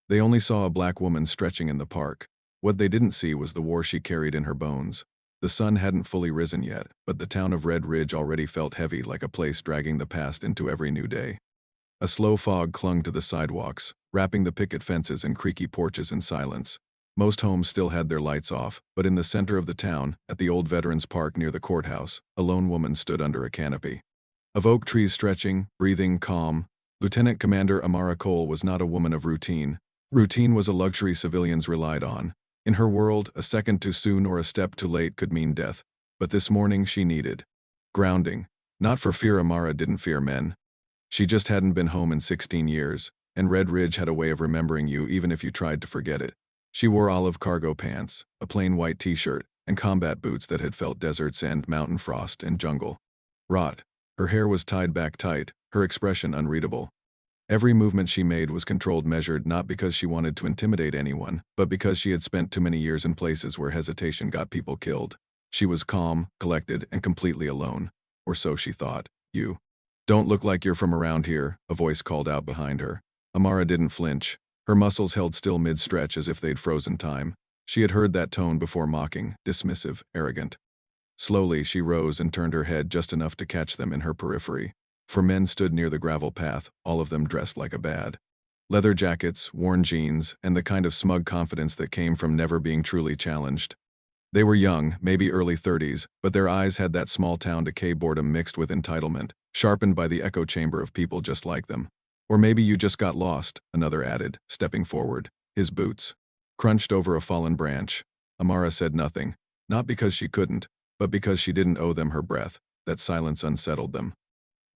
They only saw a black woman stretching in the park. What they didn't see was the war she carried in her bones. The sun hadn't fully risen yet, but the town of Red Ridge already felt heavy, like a place dragging the past into every new day. A slow fog clung to the sidewalks, wrapping the picket fences and creaky porches in silence. Most homes still had their lights off, but in the center of the town, at the old Veterans Park near the courthouse, a lone woman stood under a canopy of oak trees, stretching, breathing, calm. Lieutenant Commander Amara Cole was not a woman of routine. Routine was a luxury civilians relied on. In her world, a second too soon or a step too late could mean death. But this morning she needed grounding. Not for fear Amara didn't fear men. She just hadn't been home in 16 years, and Red Ridge had a way of remembering you even if you tried to forget it. She wore olive cargo pants, a plain white t-shirt, and combat boots that had felt desert sand, mountain frost, and jungle rot. Her hair was tied back tight, her expression unreadable. Every movement she made was controlled, measured, not because she wanted to intimidate anyone, but because she had spent too many years in places where hesitation got people killed. She was calm, collected, and completely alone. Or so she thought. You don't look like you're from around here, a voice called out behind her. Amara didn't flinch. Her muscles held still mid-stretch as if they'd frozen time. She had heard that tone before, mocking, dismissive, arrogant. Slowly, she rose and turned her head just enough to catch them in her periphery. 4 men stood near the gravel path, all of them dressed like a bad. Leather jackets, worn jeans, and the kind of smug confidence that came from never being truly challenged. They were young, maybe early 30s, but their eyes had that small-town decay boredom mixed with entitlement, sharpened by the echo chamber of people just like them. Or maybe you just got lost, another added, stepping forward. His boots crunched over a fallen branch. Amara said nothing, not because she couldn't, but because she didn't owe them her breath. That silence unsettled them.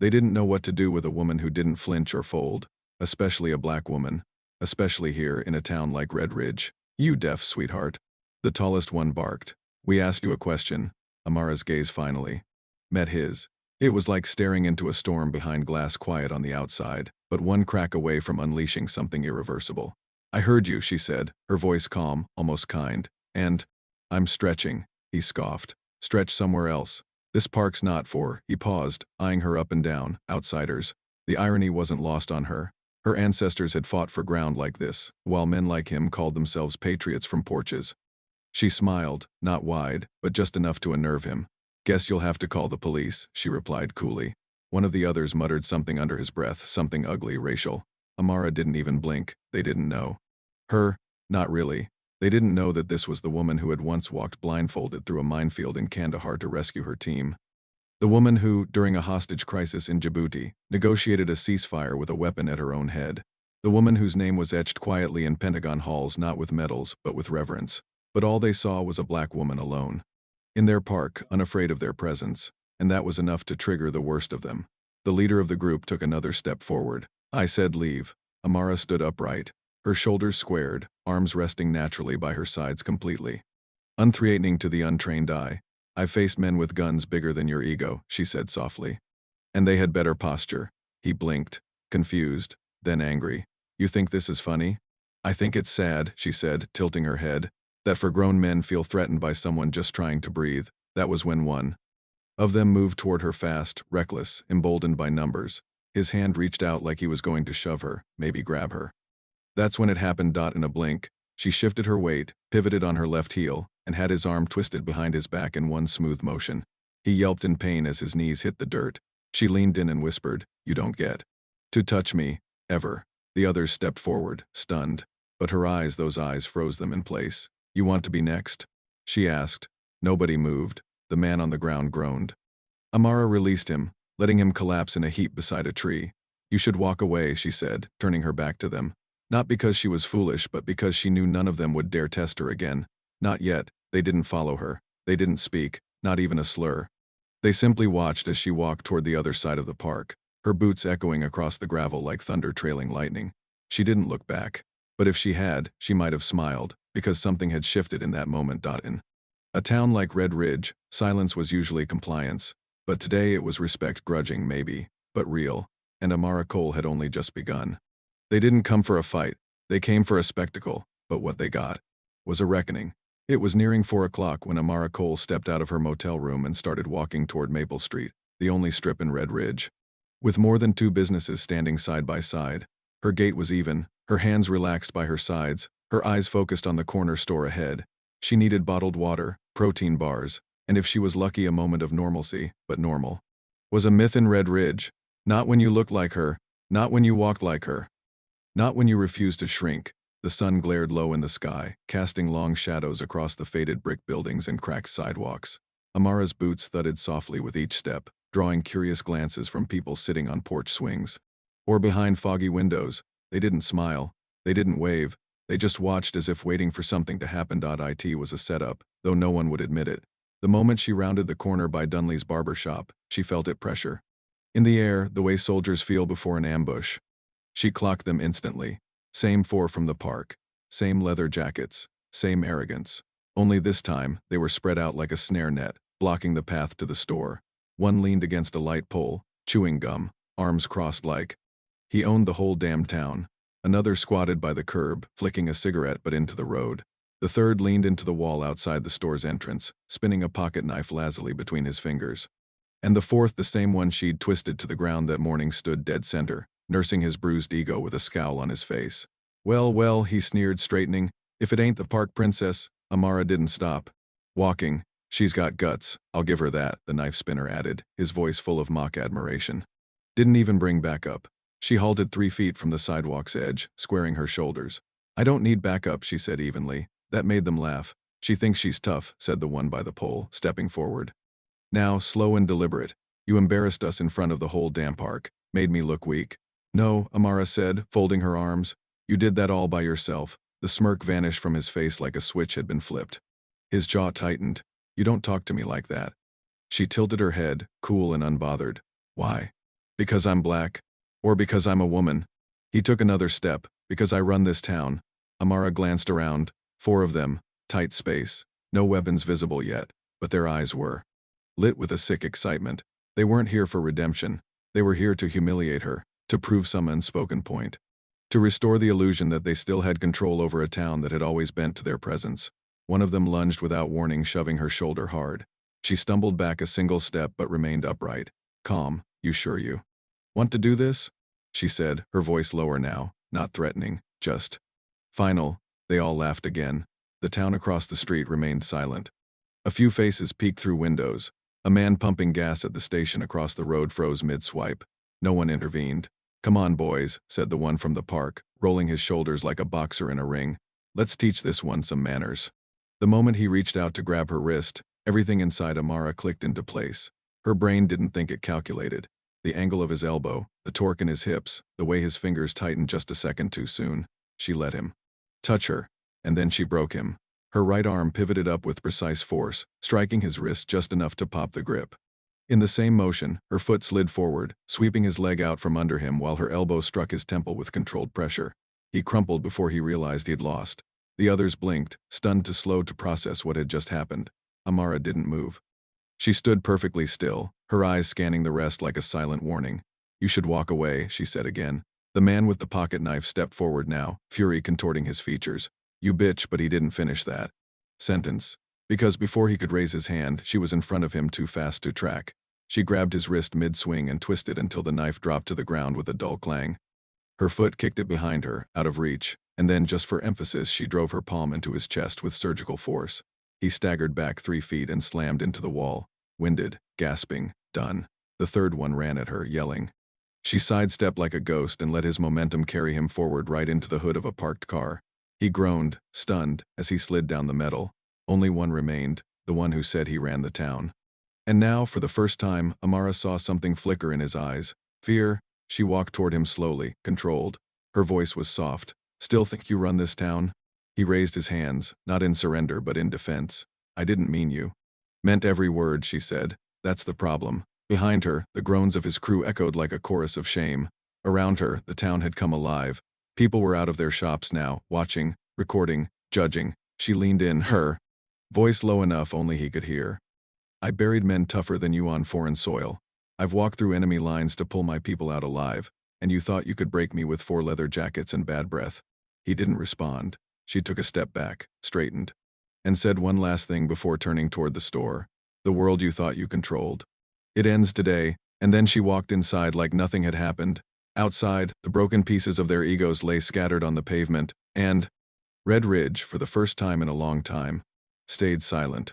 They didn't know what to do with a woman who didn't flinch or fold, especially a black woman, especially here in a town like Red Ridge. You deaf, sweetheart. The tallest one barked. We asked you a question. Amara's gaze finally met his. It was like staring into a storm behind glass, quiet on the outside, but one crack away from unleashing something irreversible. I heard you, she said, her voice calm, almost kind. And I'm stretching, he scoffed. Stretch somewhere else. This park's not for, he paused, eyeing her up and down, outsiders. The irony wasn't lost on her. Her ancestors had fought for ground like this, while men like him called themselves patriots from porches. She smiled, not wide, but just enough to unnerve him. Guess you'll have to call the police, she replied coolly. One of the others muttered something under his breath, something ugly, racial. Amara didn't even blink. They didn't know her, not really. They didn't know that this was the woman who had once walked blindfolded through a minefield in Kandahar to rescue her team. The woman who, during a hostage crisis in Djibouti, negotiated a ceasefire with a weapon at her own head. The woman whose name was etched quietly in Pentagon halls, not with medals, but with reverence. But all they saw was a black woman alone. In their park, unafraid of their presence. And that was enough to trigger the worst of them. The leader of the group took another step forward. I said leave. Amara stood upright. Her shoulders squared, arms resting naturally by her sides completely. Unthreatening to the untrained eye. I've faced men with guns bigger than your ego, she said softly. And they had better posture. He blinked, confused, then angry. You think this is funny? I think it's sad, she said, tilting her head, that for grown men feel threatened by someone just trying to breathe. That was when one of them moved toward her fast, reckless, emboldened by numbers. His hand reached out like he was going to shove her, maybe grab her. That's when it happened. In a blink, she shifted her weight, pivoted on her left heel, and had his arm twisted behind his back in one smooth motion. He yelped in pain as his knees hit the dirt. She leaned in and whispered, you don't get to touch me, ever. The others stepped forward, stunned. But her eyes, those eyes froze them in place. You want to be next? She asked. Nobody moved. The man on the ground groaned. Amara released him, letting him collapse in a heap beside a tree. You should walk away, she said, turning her back to them. Not because she was foolish, but because she knew none of them would dare test her again. Not yet. They didn't follow her. They didn't speak, not even a slur. They simply watched as she walked toward the other side of the park, her boots echoing across the gravel like thunder trailing lightning. She didn't look back. But if she had, she might have smiled, because something had shifted in that moment. In a town like Red Ridge, silence was usually compliance. But today it was respect, grudging maybe, but real. And Amara Cole had only just begun. They didn't come for a fight. They came for a spectacle, but what they got was a reckoning. It was nearing 4 o'clock when Amara Cole stepped out of her motel room and started walking toward Maple Street, the only strip in Red Ridge. With more than 2 businesses standing side by side, her gait was even, Her hands relaxed by her sides, her eyes focused on the corner store ahead. She needed bottled water, protein bars, and if she was lucky a moment of normalcy, but normal was a myth in Red Ridge. Not when you looked like her, not when you walked like her, not when you refused to shrink. The sun glared low in the sky, casting long shadows across the faded brick buildings and cracked sidewalks. Amara's boots thudded softly with each step, drawing curious glances from people sitting on porch swings or behind foggy windows. They didn't smile, they didn't wave, they just watched as if waiting for something to happen. It was a setup, though no one would admit it. The moment she rounded the corner by Dunley's barber shop, she felt it pressure. In the air, the way soldiers feel before an ambush. She clocked them instantly. Same four from the park. Same leather jackets. Same arrogance. Only this time, they were spread out like a snare net, blocking the path to the store. One leaned against a light pole, chewing gum, arms crossed like he owned the whole damn town. Another squatted by the curb, flicking a cigarette but into the road. The third leaned into the wall outside the store's entrance, spinning a pocket knife lazily between his fingers. And the fourth, the same one she'd twisted to the ground that morning, stood dead center, nursing his bruised ego with a scowl on his face. Well, well, he sneered, straightening. If it ain't the park princess. Amara didn't stop walking. She's got guts, I'll give her that, the knife spinner added, his voice full of mock admiration. Didn't even bring backup. She halted 3 feet from the sidewalk's edge, squaring her shoulders. I don't need backup, she said evenly. That made them laugh. She thinks she's tough, said the one by the pole, stepping forward. Now, slow and deliberate. You embarrassed us in front of the whole damn park. Made me look weak. No, Amara said, folding her arms. You did that all by yourself. The smirk vanished from his face like a switch had been flipped. His jaw tightened. You don't talk to me like that. She tilted her head, cool and unbothered. Why? Because I'm black? Or because I'm a woman? He took another step. Because I run this town. Amara glanced around. 4 of them. Tight space. No weapons visible yet, but their eyes were lit with a sick excitement. They weren't here for redemption. They were here to humiliate her, to prove some unspoken point. To restore the illusion that they still had control over a town that had always bent to their presence. One of them lunged without warning, shoving her shoulder hard. She stumbled back a single step but remained upright. Calm, you sure you want to do this? She said, her voice lower now, not threatening, just final. They all laughed again. The town across the street remained silent. A few faces peeked through windows. A man pumping gas at the station across the road froze mid-swipe. No one intervened. Come on, boys, said the one from the park, rolling his shoulders like a boxer in a ring. Let's teach this one some manners. The moment he reached out to grab her wrist, everything inside Amara clicked into place. Her brain didn't think, it calculated. The angle of his elbow, the torque in his hips, the way his fingers tightened just a second too soon. She let him touch her, and then she broke him. Her right arm pivoted up with precise force, striking his wrist just enough to pop the grip. In the same motion, her foot slid forward, sweeping his leg out from under him while her elbow struck his temple with controlled pressure. He crumpled before he realized he'd lost. The others blinked, stunned too slow to process what had just happened. Amara didn't move. She stood perfectly still, her eyes scanning the rest like a silent warning. You should walk away, she said again. The man with the pocket knife stepped forward now, fury contorting his features. You bitch, but he didn't finish that sentence. Because before he could raise his hand, she was in front of him, too fast to track. She grabbed his wrist mid-swing and twisted until the knife dropped to the ground with a dull clang. Her foot kicked it behind her, out of reach, and then, just for emphasis, she drove her palm into his chest with surgical force. He staggered back 3 feet and slammed into the wall, winded, gasping, done. The third one ran at her, yelling. She sidestepped like a ghost and let his momentum carry him forward right into the hood of a parked car. He groaned, stunned, as he slid down the metal. Only one remained, the one who said he ran the town. And now, for the first time, Amara saw something flicker in his eyes. Fear. She walked toward him slowly, controlled. Her voice was soft. Still think you run this town? He raised his hands, not in surrender but in defense. I didn't mean you. Meant every word, she said. That's the problem. Behind her, the groans of his crew echoed like a chorus of shame. Around her, the town had come alive. People were out of their shops now, watching, recording, judging. She leaned in, her voice low enough only he could hear. I buried men tougher than you on foreign soil. I've walked through enemy lines to pull my people out alive, and you thought you could break me with 4 leather jackets and bad breath. He didn't respond. She took a step back, straightened, and said one last thing before turning toward the store. The world you thought you controlled. It ends today. And then she walked inside like nothing had happened. Outside, the broken pieces of their egos lay scattered on the pavement, and Red Ridge, for the first time in a long time, stayed silent.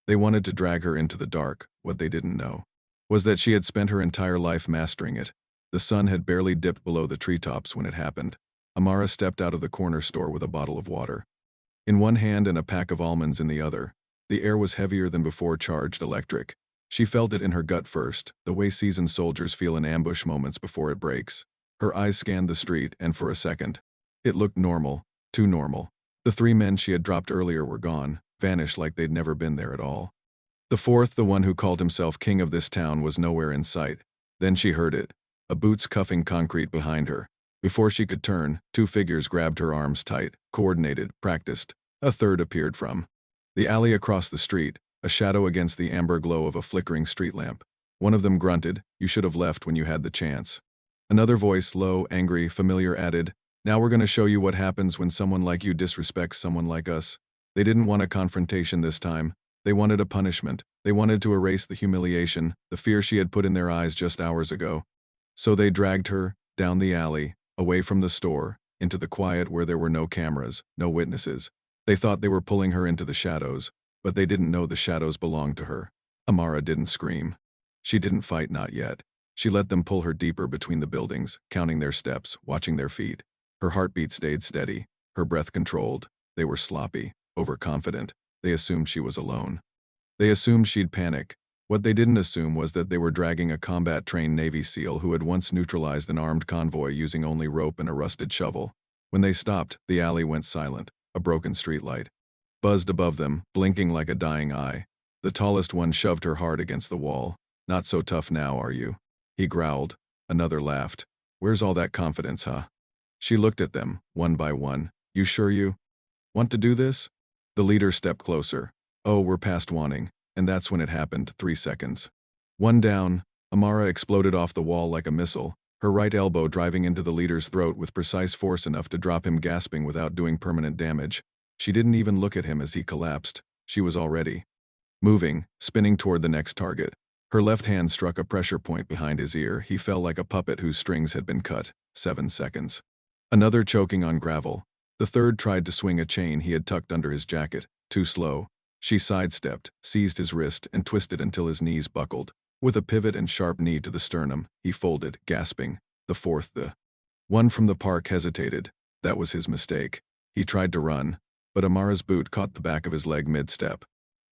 They wanted to drag her into the dark. What they didn't know was that she had spent her entire life mastering it. The sun had barely dipped below the treetops when it happened. Amara stepped out of the corner store with a bottle of water in one hand and a pack of almonds in the other. The air was heavier than before, charged electric. She felt it in her gut first, the way seasoned soldiers feel in ambush moments before it breaks. Her eyes scanned the street, and for a second, it looked normal, too normal. The three men she had dropped earlier were gone, vanished like they'd never been there at all. The fourth, the one who called himself king of this town, was nowhere in sight. Then she heard it, a boots cuffing concrete behind her. Before she could turn, two figures grabbed her arms tight, coordinated, practiced. A third appeared from the alley across the street, a shadow against the amber glow of a flickering street lamp. One of them grunted, "You should have left when you had the chance." Another voice, low, angry, familiar, added, "Now we're going to show you what happens when someone like you disrespects someone like us." They didn't want a confrontation this time. They wanted a punishment. They wanted to erase the humiliation, the fear she had put in their eyes just hours ago. So they dragged her down the alley, away from the store, into the quiet where there were no cameras, no witnesses. They thought they were pulling her into the shadows, but they didn't know the shadows belonged to her. Amara didn't scream. She didn't fight, not yet. She let them pull her deeper between the buildings, counting their steps, watching their feet. Her heartbeat stayed steady, her breath controlled. They were sloppy, overconfident. They assumed she was alone. They assumed she'd panic. What they didn't assume was that they were dragging a combat-trained Navy SEAL who had once neutralized an armed convoy using only rope and a rusted shovel. When they stopped, the alley went silent. A broken streetlight buzzed above them, blinking like a dying eye. The tallest one shoved her hard against the wall. "Not so tough now, are you?" he growled. Another laughed. "Where's all that confidence, huh?" She looked at them, one by one. "You sure you want to do this?" The leader stepped closer. "Oh, we're past wanting." And that's when it happened, 3 seconds. One down, Amara exploded off the wall like a missile, her right elbow driving into the leader's throat with precise force enough to drop him gasping without doing permanent damage. She didn't even look at him as he collapsed. She was already moving, spinning toward the next target. Her left hand struck a pressure point behind his ear. He fell like a puppet whose strings had been cut. 7 seconds. Another choking on gravel. The third tried to swing a chain he had tucked under his jacket. Too slow. She sidestepped, seized his wrist, and twisted until his knees buckled. With a pivot and sharp knee to the sternum, he folded, gasping. The fourth, the one from the park, hesitated. That was his mistake. He tried to run, but Amara's boot caught the back of his leg mid-step.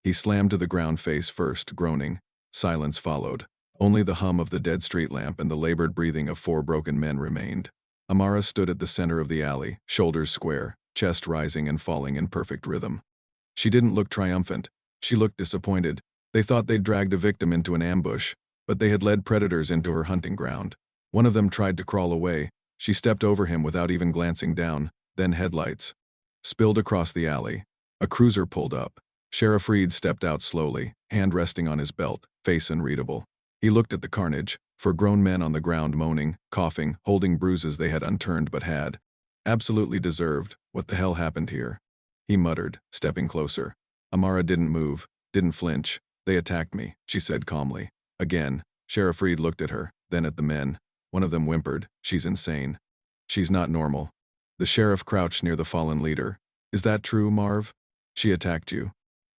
He slammed to the ground face first, groaning. Silence followed. Only the hum of the dead street lamp and the labored breathing of 4 broken men remained. Amara stood at the center of the alley, shoulders square, chest rising and falling in perfect rhythm. She didn't look triumphant. She looked disappointed. They thought they'd dragged a victim into an ambush, but they had led predators into her hunting ground. One of them tried to crawl away. She stepped over him without even glancing down. Then headlights spilled across the alley. A cruiser pulled up. Sheriff Reed stepped out slowly, hand resting on his belt, face unreadable. He looked at the carnage, 4 grown men on the ground moaning, coughing, holding bruises they had unturned but had absolutely deserved. What the hell happened here? He muttered, stepping closer. Amara didn't move, didn't flinch. "They attacked me," she said calmly. Again, Sheriff Reed looked at her, then at the men. One of them whimpered, "She's insane. She's not normal." The sheriff crouched near the fallen leader. "Is that true, Marv? She attacked you."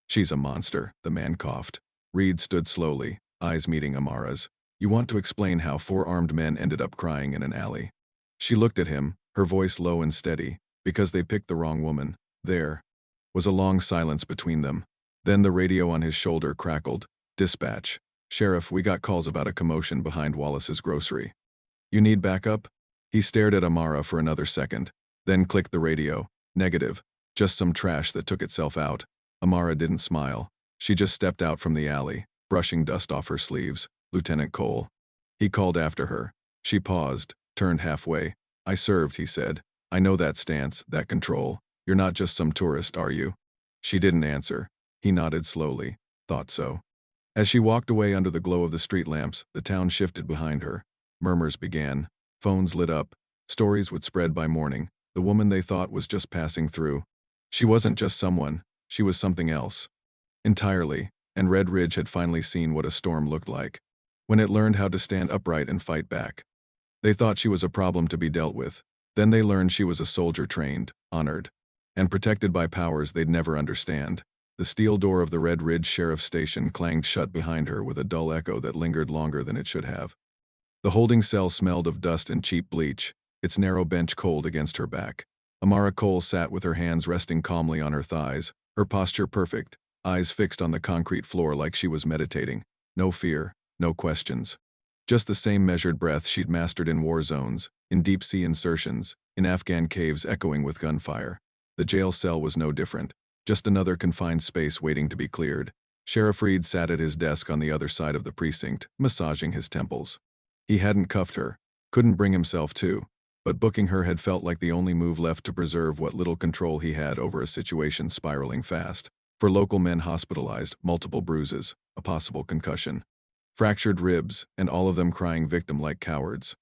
"She's a monster," the man coughed. Reed stood slowly, eyes meeting Amara's. "You want to explain how 4 armed men ended up crying in an alley?" She looked at him, her voice low and steady. "Because they picked the wrong woman." There was a long silence between them. Then the radio on his shoulder crackled. "Dispatch. Sheriff, we got calls about a commotion behind Wallace's grocery. You need backup?" He stared at Amara for another second, then clicked the radio. "Negative. Just some trash that took itself out." Amara didn't smile. She just stepped out from the alley, brushing dust off her sleeves. "Lieutenant Cole." He called after her. She paused, turned halfway. "I served," he said. "I know that stance, that control. You're not just some tourist, are you?" She didn't answer. He nodded slowly. "Thought so." As she walked away under the glow of the street lamps, the town shifted behind her. Murmurs began. Phones lit up. Stories would spread by morning. The woman they thought was just passing through. She wasn't just someone. She was something else. Entirely. And Red Ridge had finally seen what a storm looked like. When it learned how to stand upright and fight back. They thought she was a problem to be dealt with. Then they learned she was a soldier trained, honored, and protected by powers they'd never understand. The steel door of the Red Ridge Sheriff's Station clanged shut behind her with a dull echo that lingered longer than it should have. The holding cell smelled of dust and cheap bleach, its narrow bench cold against her back. Amara Cole sat with her hands resting calmly on her thighs, her posture perfect, eyes fixed on the concrete floor like she was meditating. No fear, no questions. Just the same measured breath she'd mastered in war zones, in deep-sea insertions, in Afghan caves echoing with gunfire. The jail cell was no different, just another confined space waiting to be cleared. Sheriff Reed sat at his desk on the other side of the precinct, massaging his temples. He hadn't cuffed her, couldn't bring himself to, but booking her had felt like the only move left to preserve what little control he had over a situation spiraling fast. For local men hospitalized, multiple bruises, a possible concussion, fractured ribs, and all of them crying victim like cowards.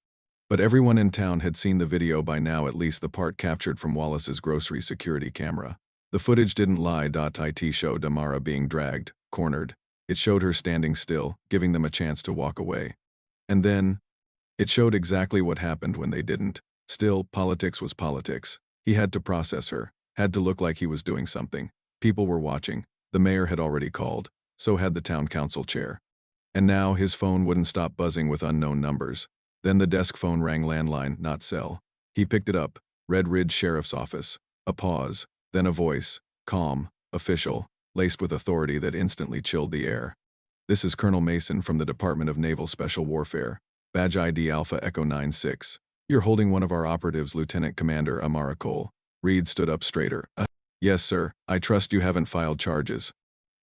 But everyone in town had seen the video by now, at least the part captured from Wallace's grocery security camera. The footage didn't lie. It showed Amara being dragged, cornered. It showed her standing still, giving them a chance to walk away. And then, it showed exactly what happened when they didn't. Still, politics was politics. He had to process her, had to look like he was doing something. People were watching. The mayor had already called. So had the town council chair. And now his phone wouldn't stop buzzing with unknown numbers. Then the desk phone rang, landline, not cell. He picked it up. Red Ridge Sheriff's Office. A pause, then a voice, calm, official, laced with authority that instantly chilled the air. This is Colonel Mason from the Department of Naval Special Warfare. Badge ID Alpha Echo 96. You're holding one of our operatives, Lieutenant Commander Amara Cole. Reed stood up straighter. Yes, sir. I trust you haven't filed charges.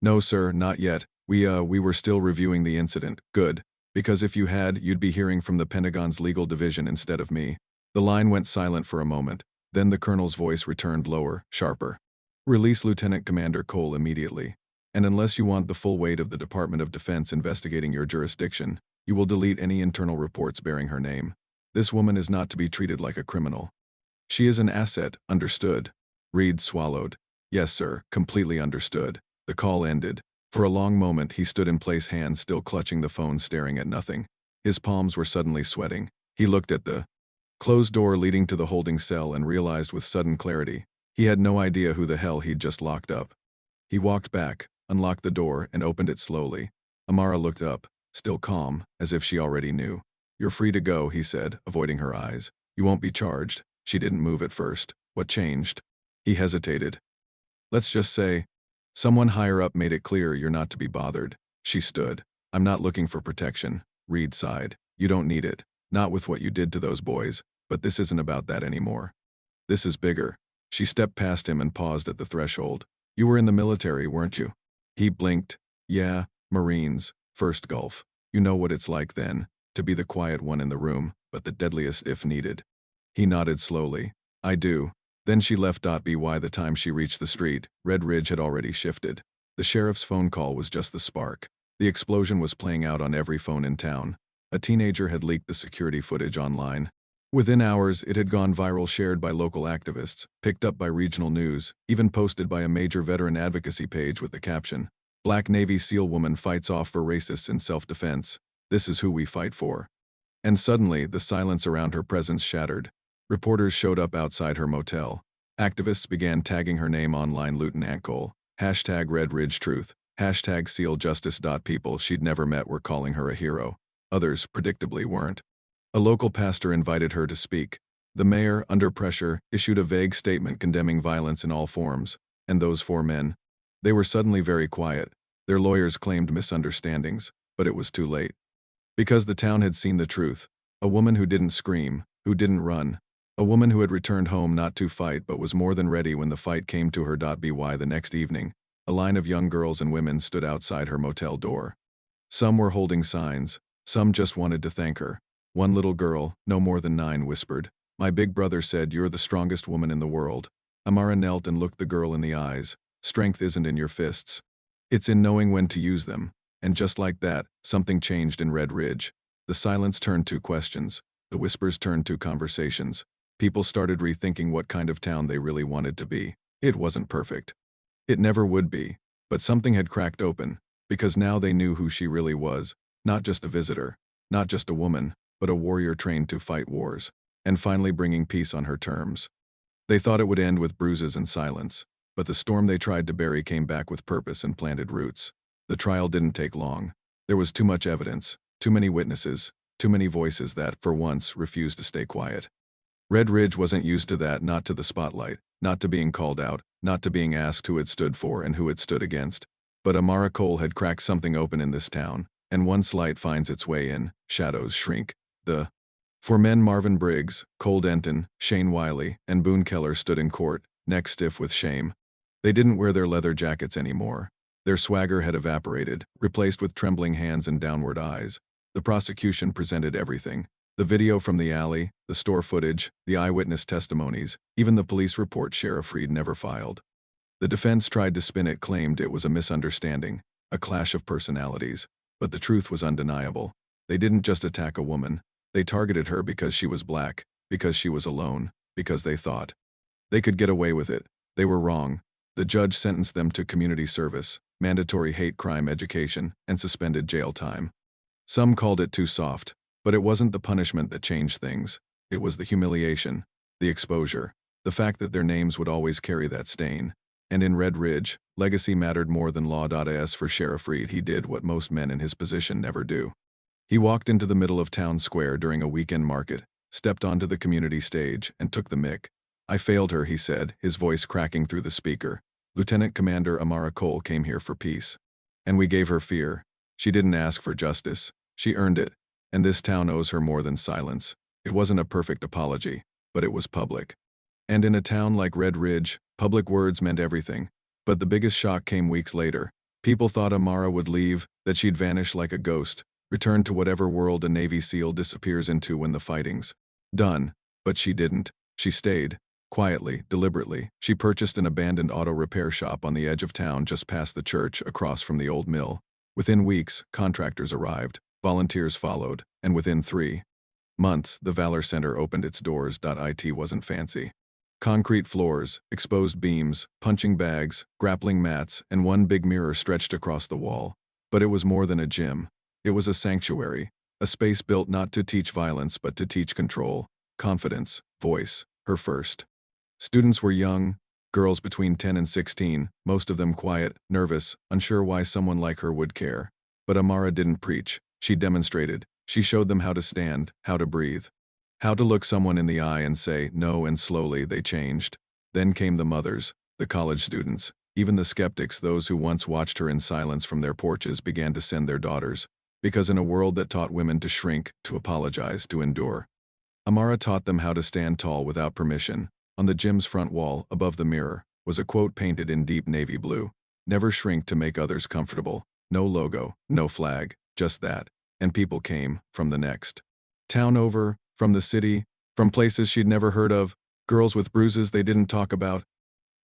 No, sir, not yet. We were still reviewing the incident. Good. Because if you had, you'd be hearing from the Pentagon's legal division instead of me. The line went silent for a moment. Then the colonel's voice returned lower, sharper. Release Lieutenant Commander Cole immediately. And unless you want the full weight of the Department of Defense investigating your jurisdiction, you will delete any internal reports bearing her name. This woman is not to be treated like a criminal. She is an asset, understood? Reed swallowed. Yes, sir, completely understood. The call ended. For a long moment he stood in place, hands still clutching the phone, staring at nothing. His palms were suddenly sweating. He looked at the closed door leading to the holding cell and realized with sudden clarity he had no idea who the hell he'd just locked up. He walked back, unlocked the door, and opened it slowly. Amara looked up, still calm, as if she already knew. You're free to go, he said, avoiding her eyes. You won't be charged. She didn't move at first. What changed? He hesitated. Let's just say, someone higher up made it clear you're not to be bothered. She stood. I'm not looking for protection. Reed sighed. You don't need it. Not with what you did to those boys. But this isn't about that anymore. This is bigger. She stepped past him and paused at the threshold. You were in the military, weren't you? He blinked. Yeah, Marines, First Gulf. You know what it's like then, to be the quiet one in the room, but the deadliest if needed. He nodded slowly. I do. Then she left. By the time she reached the street, Red Ridge had already shifted. The sheriff's phone call was just the spark. The explosion was playing out on every phone in town. A teenager had leaked the security footage online. Within hours, it had gone viral, shared by local activists, picked up by regional news, even posted by a major veteran advocacy page with the caption, Black Navy SEAL woman fights off for racists in self-defense. This is who we fight for. And suddenly, the silence around her presence shattered. Reporters showed up outside her motel. Activists began tagging her name online, Lieutenant Cole. Hashtag Red Ridge Truth. Hashtag SEAL Justice. People she'd never met were calling her a hero. Others, predictably, weren't. A local pastor invited her to speak. The mayor, under pressure, issued a vague statement condemning violence in all forms. And those four men, they were suddenly very quiet. Their lawyers claimed misunderstandings, but it was too late. Because the town had seen the truth. A woman who didn't scream, who didn't run. A woman who had returned home not to fight but was more than ready when the fight came to her. By the next evening, a line of young girls and women stood outside her motel door. Some were holding signs, some just wanted to thank her. One little girl, no more than 9, whispered, My big brother said you're the strongest woman in the world. Amara knelt and looked the girl in the eyes. Strength isn't in your fists. It's in knowing when to use them. And just like that, something changed in Red Ridge. The silence turned to questions. The whispers turned to conversations. People started rethinking what kind of town they really wanted to be. It wasn't perfect. It never would be. But something had cracked open. Because now they knew who she really was. Not just a visitor. Not just a woman. but a warrior trained to fight wars, and finally bringing peace on her terms. They thought it would end with bruises and silence, but the storm they tried to bury came back with purpose and planted roots. The trial didn't take long. There was too much evidence, too many witnesses, too many voices that, for once, refused to stay quiet. Red Ridge wasn't used to that, not to the spotlight, not to being called out, not to being asked who it stood for and who it stood against. But Amara Cole had cracked something open in this town, and once light finds its way in, shadows shrink. The four men Marvin Briggs, Cole Denton, Shane Wiley, and Boone Keller stood in court, necks stiff with shame. They didn't wear their leather jackets anymore. Their swagger had evaporated, replaced with trembling hands and downward eyes. The prosecution presented everything. The video from the alley, the store footage, the eyewitness testimonies, even the police report Sheriff Reed never filed. The defense tried to spin it, claimed it was a misunderstanding, a clash of personalities. But the truth was undeniable. They didn't just attack a woman. They targeted her because she was black, because she was alone, because they thought they could get away with it. They were wrong. The judge sentenced them to community service, mandatory hate crime education, and suspended jail time. Some called it too soft, but it wasn't the punishment that changed things. It was the humiliation, the exposure, the fact that their names would always carry that stain. And in Red Ridge, legacy mattered more than law. As for Sheriff Reed, he did what most men in his position never do. He walked into the middle of town square during a weekend market, stepped onto the community stage, and took the mic. "I failed her," he said, his voice cracking through the speaker. "Lieutenant Commander Amara Cole came here for peace. And we gave her fear. She didn't ask for justice. She earned it. And this town owes her more than silence." It wasn't a perfect apology, but it was public. And in a town like Red Ridge, public words meant everything. But the biggest shock came weeks later. People thought Amara would leave, that she'd vanish like a ghost, return to whatever world a Navy SEAL disappears into when the fighting's done. But she didn't. She stayed. Quietly, deliberately. She purchased an abandoned auto repair shop on the edge of town just past the church, across from the old mill. Within weeks, contractors arrived, volunteers followed, and within 3 months, the Valor Center opened its doors. It wasn't fancy. Concrete floors, exposed beams, punching bags, grappling mats, and one big mirror stretched across the wall. But it was more than a gym. It was a sanctuary, a space built not to teach violence but to teach control, confidence, voice, her first. Students were young, girls between 10 and 16, most of them quiet, nervous, unsure why someone like her would care. But Amara didn't preach. She demonstrated. She showed them how to stand, how to breathe, how to look someone in the eye and say no, and slowly they changed. Then came the mothers, the college students, even the skeptics. Those who once watched her in silence from their porches began to send their daughters. Because in a world that taught women to shrink, to apologize, to endure, Amara taught them how to stand tall without permission. On the gym's front wall, above the mirror, was a quote painted in deep navy blue. "Never shrink to make others comfortable." No logo, no flag, just that. And people came, from the next town over, from the city, from places she'd never heard of, girls with bruises they didn't talk about,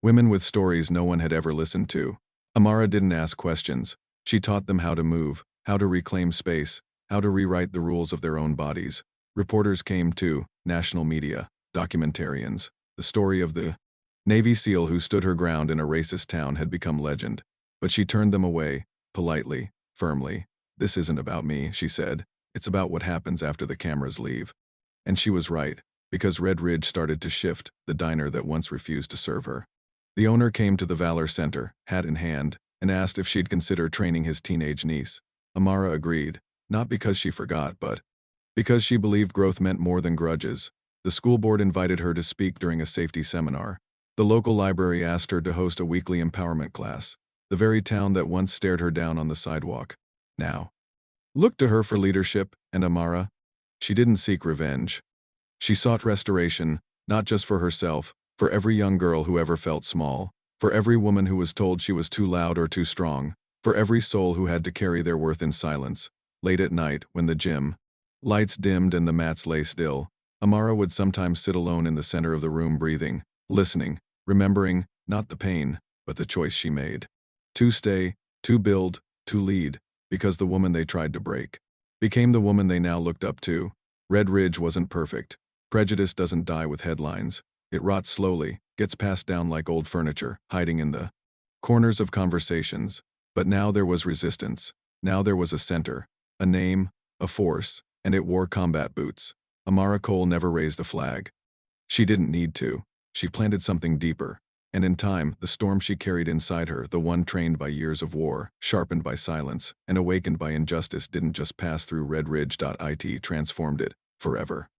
women with stories no one had ever listened to. Amara didn't ask questions. She taught them how to move, how to reclaim space, how to rewrite the rules of their own bodies. Reporters came too, national media, documentarians. The story of the Navy SEAL who stood her ground in a racist town had become legend. But she turned them away, politely, firmly. "This isn't about me," she said. "It's about what happens after the cameras leave." And she was right, because Red Ridge started to shift, the diner that once refused to serve her. The owner came to the Valor Center, hat in hand, and asked if she'd consider training his teenage niece. Amara agreed, not because she forgot, but because she believed growth meant more than grudges. The school board invited her to speak during a safety seminar. The local library asked her to host a weekly empowerment class. The very town that once stared her down on the sidewalk now looked to her for leadership. And Amara? She didn't seek revenge. She sought restoration, not just for herself, for every young girl who ever felt small, for every woman who was told she was too loud or too strong, for every soul who had to carry their worth in silence. Late at night, when the gym lights dimmed and the mats lay still, Amara would sometimes sit alone in the center of the room, breathing, listening, remembering, not the pain, but the choice she made. To stay, to build, to lead, because the woman they tried to break became the woman they now looked up to. Red Ridge wasn't perfect. Prejudice doesn't die with headlines. It rots slowly, gets passed down like old furniture, hiding in the corners of conversations. But now there was resistance. Now there was a center, a name, a force. And it wore combat boots. Amara Cole never raised a flag. She didn't need to. She planted something deeper. And in time, the storm she carried inside her, the one trained by years of war, sharpened by silence, and awakened by injustice, didn't just pass through Red Ridge. It transformed it, forever.